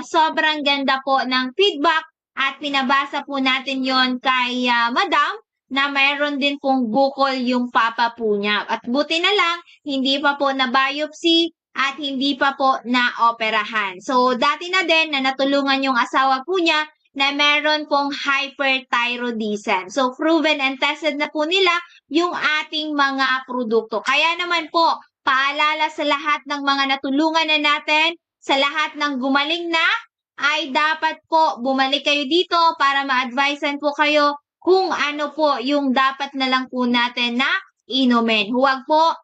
sobrang ganda po ng feedback. At pinabasa po natin yon kay Madam na mayroon din pong bukol yung papa po niya. At buti na lang, hindi pa po na biopsy at hindi pa po na operahan. So, dati na din na natulungan yung asawa po niya na meron pong hyperthyroidism. So, proven and tested na po nila yung ating mga produkto. Kaya naman po, paalala sa lahat ng mga natulungan na natin, sa lahat ng gumaling na, ay dapat po bumalik kayo dito para ma-advisean po kayo kung ano po yung dapat na lang po natin na inumin. Huwag po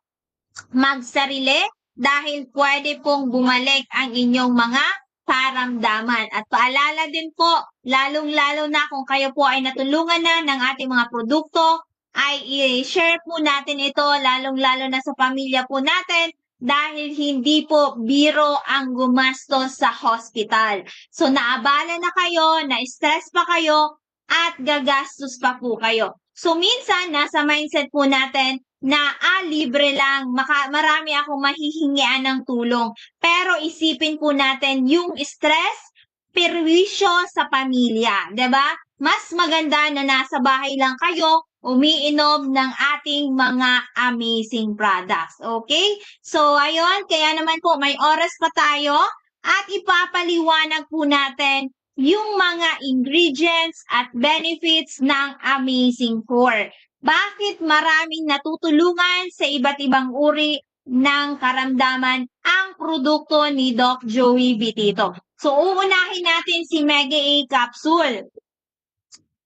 magsarili dahil pwede pong bumalik ang inyong mga karamdaman. At paalala din po, lalong-lalo na kung kayo po ay natulungan na ng ating mga produkto, ay i-share po natin ito lalong-lalo na sa pamilya po natin dahil hindi po biro ang gumastos sa hospital. So, naabala na kayo, na-stress pa kayo, at gagastos pa po kayo. So, minsan, nasa mindset po natin na, libre lang, marami akong mahihingian ng tulong. Pero isipin po natin yung stress, perwisyo sa pamilya. 'Di ba? Mas maganda na nasa bahay lang kayo, umiinom ng ating mga amazing products. Okay? So, ayun, kaya naman po may oras pa tayo at ipapaliwanag po natin yung mga ingredients at benefits ng Amazing 4. Bakit maraming natutulungan sa iba't ibang uri ng karamdaman ang produkto ni Doc Joey Bitito? So, uunahin natin si Mega A Capsule.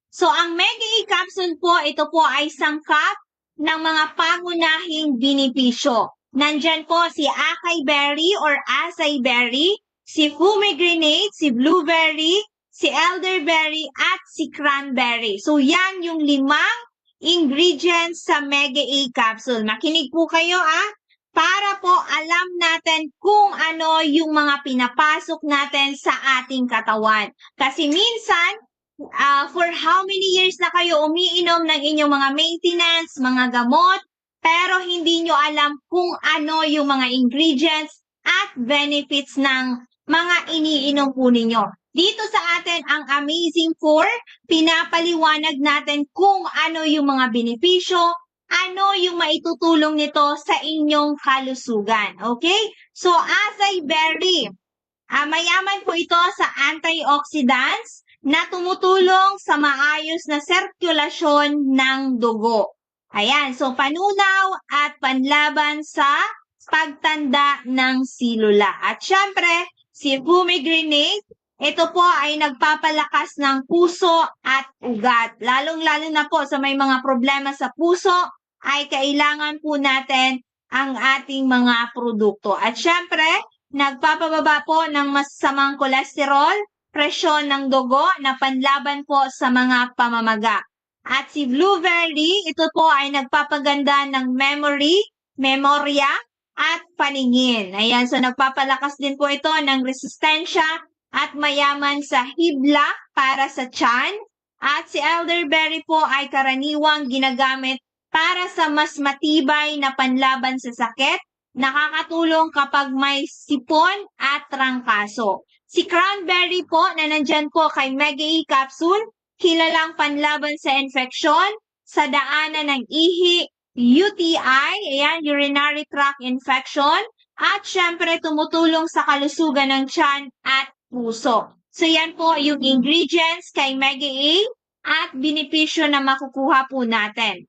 So, ang Mega A Capsule po, ito po ay sangkap ng mga pangunahing benepisyo. Nandyan po si acai berry or acai berry, si pomegranate, si blueberry, si elderberry, at si cranberry. So, yan yung 5 ingredients sa Mega A capsule. Makinig po kayo para po alam natin kung ano yung mga pinapasok natin sa ating katawan. Kasi minsan, for how many years na kayo umiinom ng inyong mga maintenance, mga gamot, pero hindi nyo alam kung ano yung mga ingredients at benefits ng mga iniinom po ninyo. Dito sa atin, ang Amazing 4, pinapaliwanag natin kung ano yung mga benepisyo, ano yung maitutulong nito sa inyong kalusugan. Okay? So, acai berry, mayaman po ito sa antioxidants na tumutulong sa maayos na sirkulasyon ng dugo. Ayan, so panunaw at panlaban sa pagtanda ng silula. At syempre, si pomegranate, ito po ay nagpapalakas ng puso at ugat. Lalong-lalo na po sa may mga problema sa puso, ay kailangan po natin ang ating mga produkto. At syempre, nagpapababa po ng masasamang kolesterol, presyon ng dugo na panlaban po sa mga pamamaga. At si blueberry, ito po ay nagpapaganda ng memory, memorya, at paningin. Ayan, so nagpapalakas din po ito ng resistensya at mayaman sa hibla para sa tiyan. At si elderberry po ay karaniwang ginagamit para sa mas matibay na panlaban sa sakit, nakakatulong kapag may sipon at trangkaso. Si cranberry po na nandyan po kay Mega A capsule, kilalang panlaban sa infeksyon, sa daanan ng ihi, UTI, ayan, urinary tract infection, at syempre tumutulong sa kalusugan ng tiyan at puso. So yan po yung ingredients kay Mega A at benepisyo na makukuha po natin.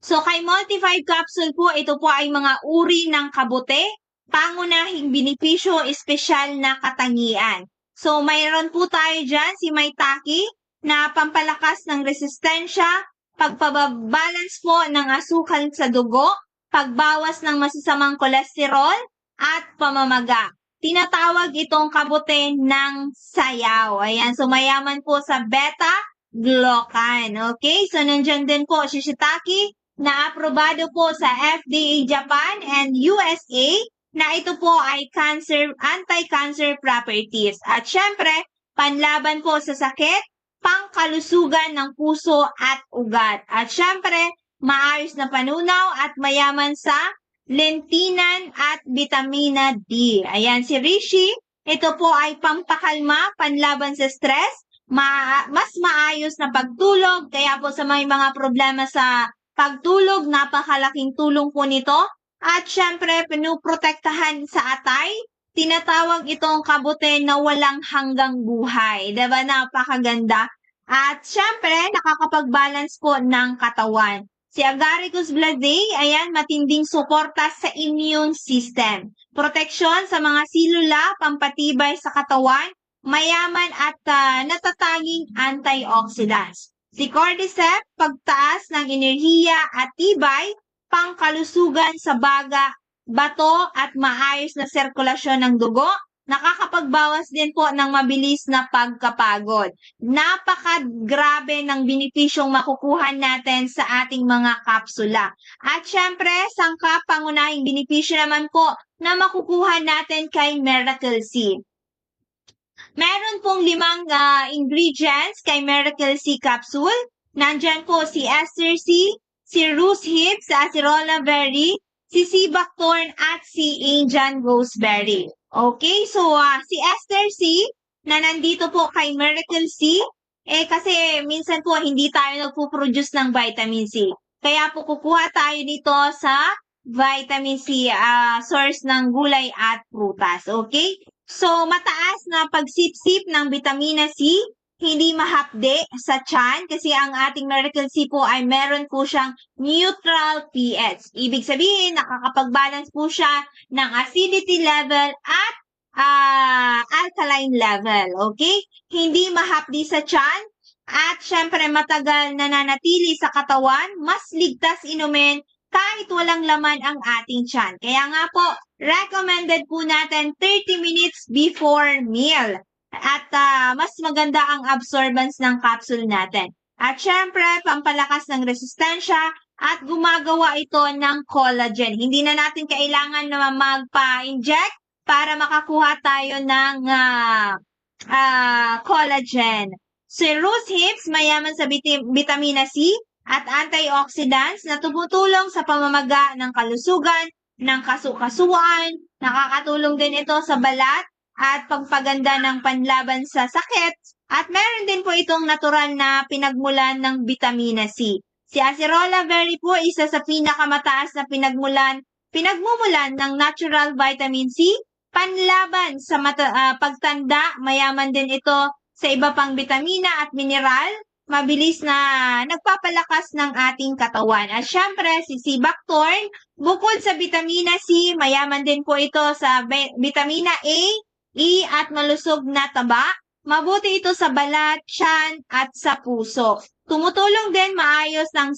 So kay Multi-5 capsule po, ito po ay mga uri ng kabute, pangunahing benepisyo, espesyal na katangian. So mayroon po tayo dyan si Maitake, na pampalakas ng resistensya, pagpabalance po ng asukal sa dugo, pagbawas ng masasamang kolesterol, at pamamaga. Tinatawag itong kabute ng sayaw. Ayan, so mayaman po sa beta-glucan. Okay, so nandyan din po si shiitake na aprobado po sa FDA Japan and USA na ito po ay anti-cancer properties. At syempre, panlaban po sa sakit, pangkalusugan ng puso at ugat. At syempre, maayos na panunaw at mayaman sa lentinan at vitamina D. Ayan, si reishi, ito po ay pampakalma, panlaban sa stress, mas maayos na pagtulog, kaya po sa may mga problema sa pagtulog, napakalaking tulong po nito. At syempre, pinuprotektahan sa atay, tinatawag itong kabute na walang hanggang buhay. Diba? Napakaganda. At syempre, nakakapag-balance po ng katawan. Si Agaricus blazei, ayan, matinding suporta sa immune system. Proteksyon sa mga silula, pampatibay sa katawan, mayaman at natatanging antioxidants. Si cordyceps, pagtaas ng enerhiya at tibay, pangkalusugan sa baga, bato at maayos na sirkulasyon ng dugo, nakakapagbawas din po ng mabilis na pagkapagod. Napakagrabe ng benepisyong makukuha natin sa ating mga kapsula. At syempre, sangkap pangunahing benepisyo naman po na makukuha natin kay Miracle C. Meron pong 5 ingredients kay Miracle C capsule. Nandyan po si Ester C, si Rose Hips, si Acerola Berry, si sea buckthorn at si Indian Gooseberry. Okay, so si Ester C na nandito po kay Miracle C, kasi minsan po hindi tayo nagpo-produce ng vitamin C. Kaya po kukuha tayo dito sa vitamin C, source ng gulay at prutas. Okay? So mataas na pagsipsip ng vitamina C, hindi mahapde sa tiyan kasi ang ating Miracle C po ay meron po siyang neutral pH. Ibig sabihin, nakakapag-balance po siya ng acidity level at alkaline level. Okay? Hindi mahapdi sa tiyan at syempre matagal nananatili sa katawan, mas ligtas inumin kahit walang laman ang ating tiyan. Kaya nga po, recommended po natin 30 minutes before meal. At mas maganda ang absorbance ng capsule natin. At syempre, pampalakas ng resistensya at gumagawa ito ng collagen. Hindi na natin kailangan na magpa-inject para makakuha tayo ng collagen. Si rose hips, mayaman sa vitamina C at antioxidants na tumutulong sa pamamaga ng kalusugan, ng kasukasuan. Nakakatulong din ito sa balat at pagpaganda ng panlaban sa sakit. At meron din po itong natural na pinagmulan ng vitamina C. Si Acerola berry po, isa sa pinakamataas na pinagmumulan ng natural vitamin C, panlaban sa pagtanda, mayaman din ito sa iba pang bitamina at mineral, mabilis na nagpapalakas ng ating katawan. At syempre, si sea buckthorn, bukod sa vitamina C, mayaman din po ito sa vitamina A, E at malusog na taba. Mabuti ito sa balat, tiyan at sa puso. Tumutulong din maayos ng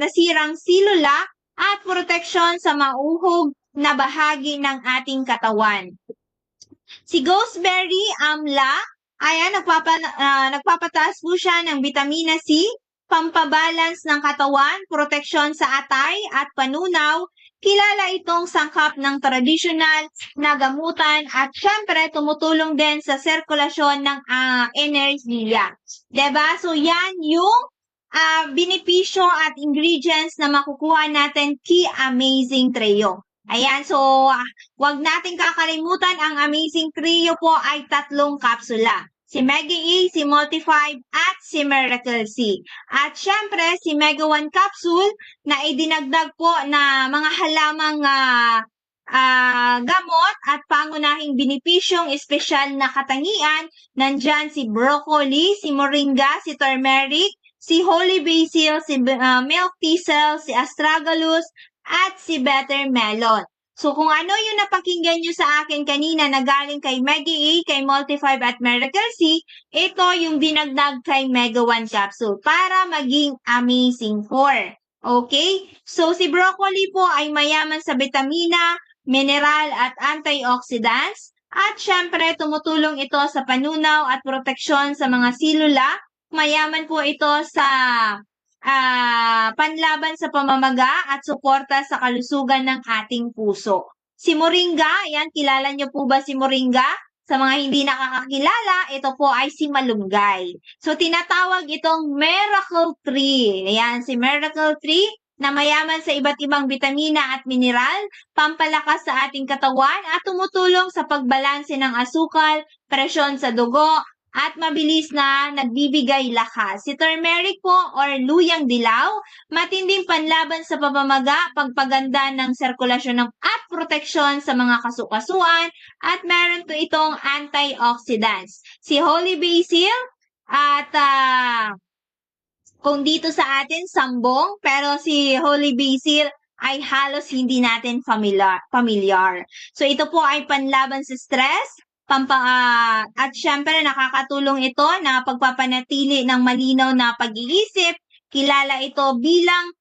nasirang silula at proteksyon sa mauhog na bahagi ng ating katawan. Si gooseberry amla, ayan, nagpapataas po siya ng vitamina C, pampabalance ng katawan, proteksyon sa atay at panunaw. Kilala itong sangkap ng tradisyonal na gamutan at syempre tumutulong din sa sirkulasyon ng enerhiya. Diba? So yan yung benepisyo at ingredients na makukuha natin kay Amazing Trio. Ayan, so wag nating kakalimutan ang Amazing Trio po ay 3 kapsula. Si Mega E, si Multi-5, at si Miracle C. At syempre, si Mega 1 capsule na idinagdag po na mga halamang gamot at pangunahing benepisyong espesyal na katangian. Nandyan si broccoli, si moringa, si turmeric, si holy basil, si milk thistle, si astragalus, at si bitter melon. So, kung ano yung napakinggan nyo sa akin kanina na galing kay Mega A, kay Multi-5 at Miracle C, ito yung dinagdag kay Mega 1 capsule para maging Amazing 4. Okay? So, si broccoli po ay mayaman sa vitamina, mineral at antioxidants. At syempre, tumutulong ito sa panunaw at proteksyon sa mga silula. Mayaman po ito sa panlaban sa pamamaga at suporta sa kalusugan ng ating puso. Si moringa, yan, kilala nyo po ba si moringa? Sa mga hindi nakakakilala, ito po ay si malunggay. So, tinatawag itong miracle tree. Ayan, si miracle tree na mayaman sa iba't ibang vitamina at mineral, pampalakas sa ating katawan at tumutulong sa pagbalanse ng asukal, presyon sa dugo, at mabilis na nagbibigay lakas. Si turmeric po or luyang dilaw, matinding panlaban sa pamamaga, pagpaganda ng sirkulasyon at proteksyon sa mga kasukasuan, at meron to itong antioxidants. Si holy basil, at kung dito sa atin, sambong, pero si holy basil ay halos hindi natin familiar. So ito po ay panlaban sa stress, at syempre nakakatulong ito na pagpapanatili ng malinaw na pag-iisip. Kilala ito bilang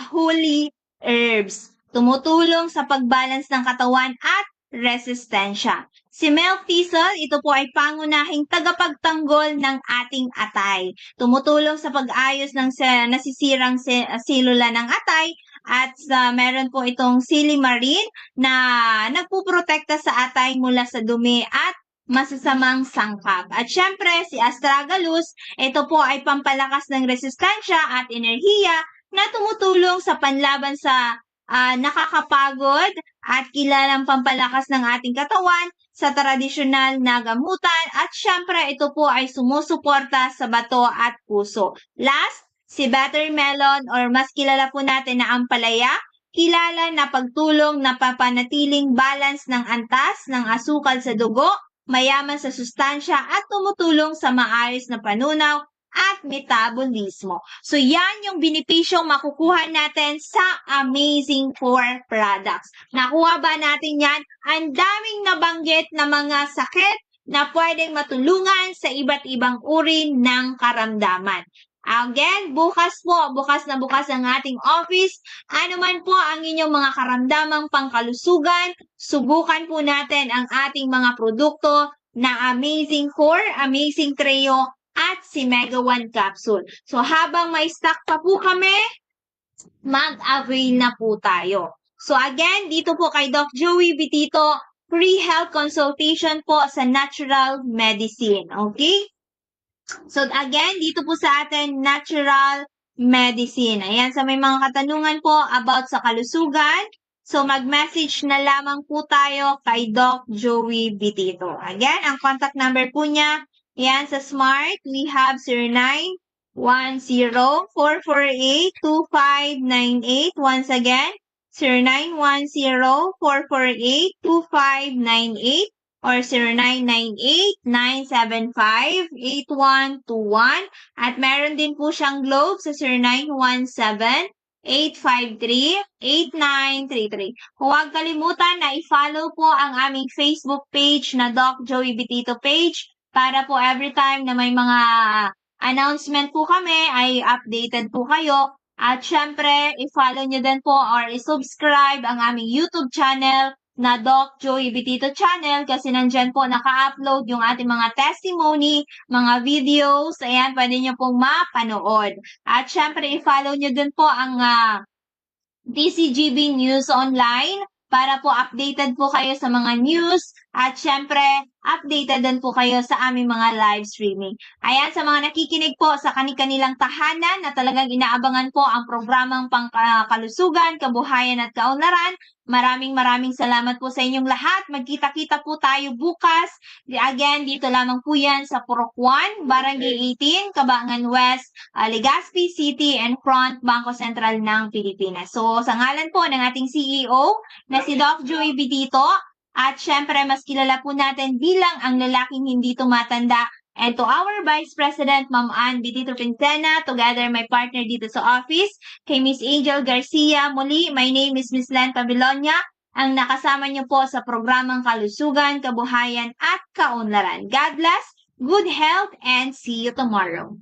holy herbs. Tumutulong sa pagbalance ng katawan at resistensya. Si milk thistle, ito po ay pangunahing tagapagtanggol ng ating atay. Tumutulong sa pag-ayos ng nasisirang selula ng atay. At meron po itong silimarin na nagpuprotekta sa atay mula sa dumi at masasamang sangkap. At syempre, si astragalus, ito po ay pampalakas ng resistensya at enerhiya na tumutulong sa panlaban sa nakakapagod at kilalang pampalakas ng ating katawan sa tradisyonal na gamutan. At syempre, ito po ay sumusuporta sa bato at puso. Last, si bitter melon or mas kilala po natin na ampalaya, kilala na pagtulong na papanatiling balance ng antas ng asukal sa dugo, mayaman sa sustansya at tumutulong sa maayos na panunaw at metabolismo. So yan yung benepisyong makukuha natin sa Amazing 4 products. Nakuha ba natin yan? Ang daming nabanggit na mga sakit na pwedeng matulungan sa iba't ibang uri ng karamdaman. Again, bukas ang ating office. Ano man po ang inyong mga karamdamang pangkalusugan, subukan po natin ang ating mga produkto na Amazing Core, Amazing Trio, at si Mega One Capsule. So habang may stock pa po kami, mag-avail na po tayo. So again, dito po kay Doc Joey Bitito, free health consultation po sa natural medicine. Okay? So again, dito po sa atin, natural medicine. Ayan, sa may mga katanungan po about sa kalusugan, so mag-message na lamang po tayo kay Doc Joey Bitito. Again, ang contact number po niya, ayan sa Smart, we have 0910-448-2598. Once again, 0910-448-2598. or 0998-975-8121. At meron din po siyang Globe sa 0917-853-8933. Huwag kalimutan na i-follow po ang aming Facebook page na Doc Joey Bitito page para po every time na may mga announcement po kami ay updated po kayo. At syempre, i-follow nyo din po or i-subscribe ang aming YouTube channel na Doc Joey Bitito channel kasi nandyan po naka-upload yung ating mga testimony, mga videos. Ayan, pwede nyo pong mapanood. At syempre, i-follow nyo din po ang TCGB News Online para po updated po kayo sa mga news at syempre, updated din po kayo sa aming mga live streaming. Ayan, sa mga nakikinig po sa kanilang tahanan na talagang inaabangan po ang programang pangkalusugan, kabuhayan at kaunlaran, maraming salamat po sa inyong lahat. Magkita-kita po tayo bukas. Again, dito lamang po yan sa Purok 1, Barangay 18, Cabangan West, Legazpi City and Front, Bangko Sentral ng Pilipinas. So, sa ngalan po ng ating CEO na si Doc Joey Bitito, at syempre, mas kilala po natin bilang ang lalaking hindi tumatanda. And to our Vice President, Ma'am Ann Bitito Pincena, together my partner dito sa office, kay Miss Angel Garcia. Muli, my name is Miss Len Pabilonia, ang nakasama niyo po sa programang Kalusugan, Kabuhayan at Kaunlaran. God bless, good health, and see you tomorrow.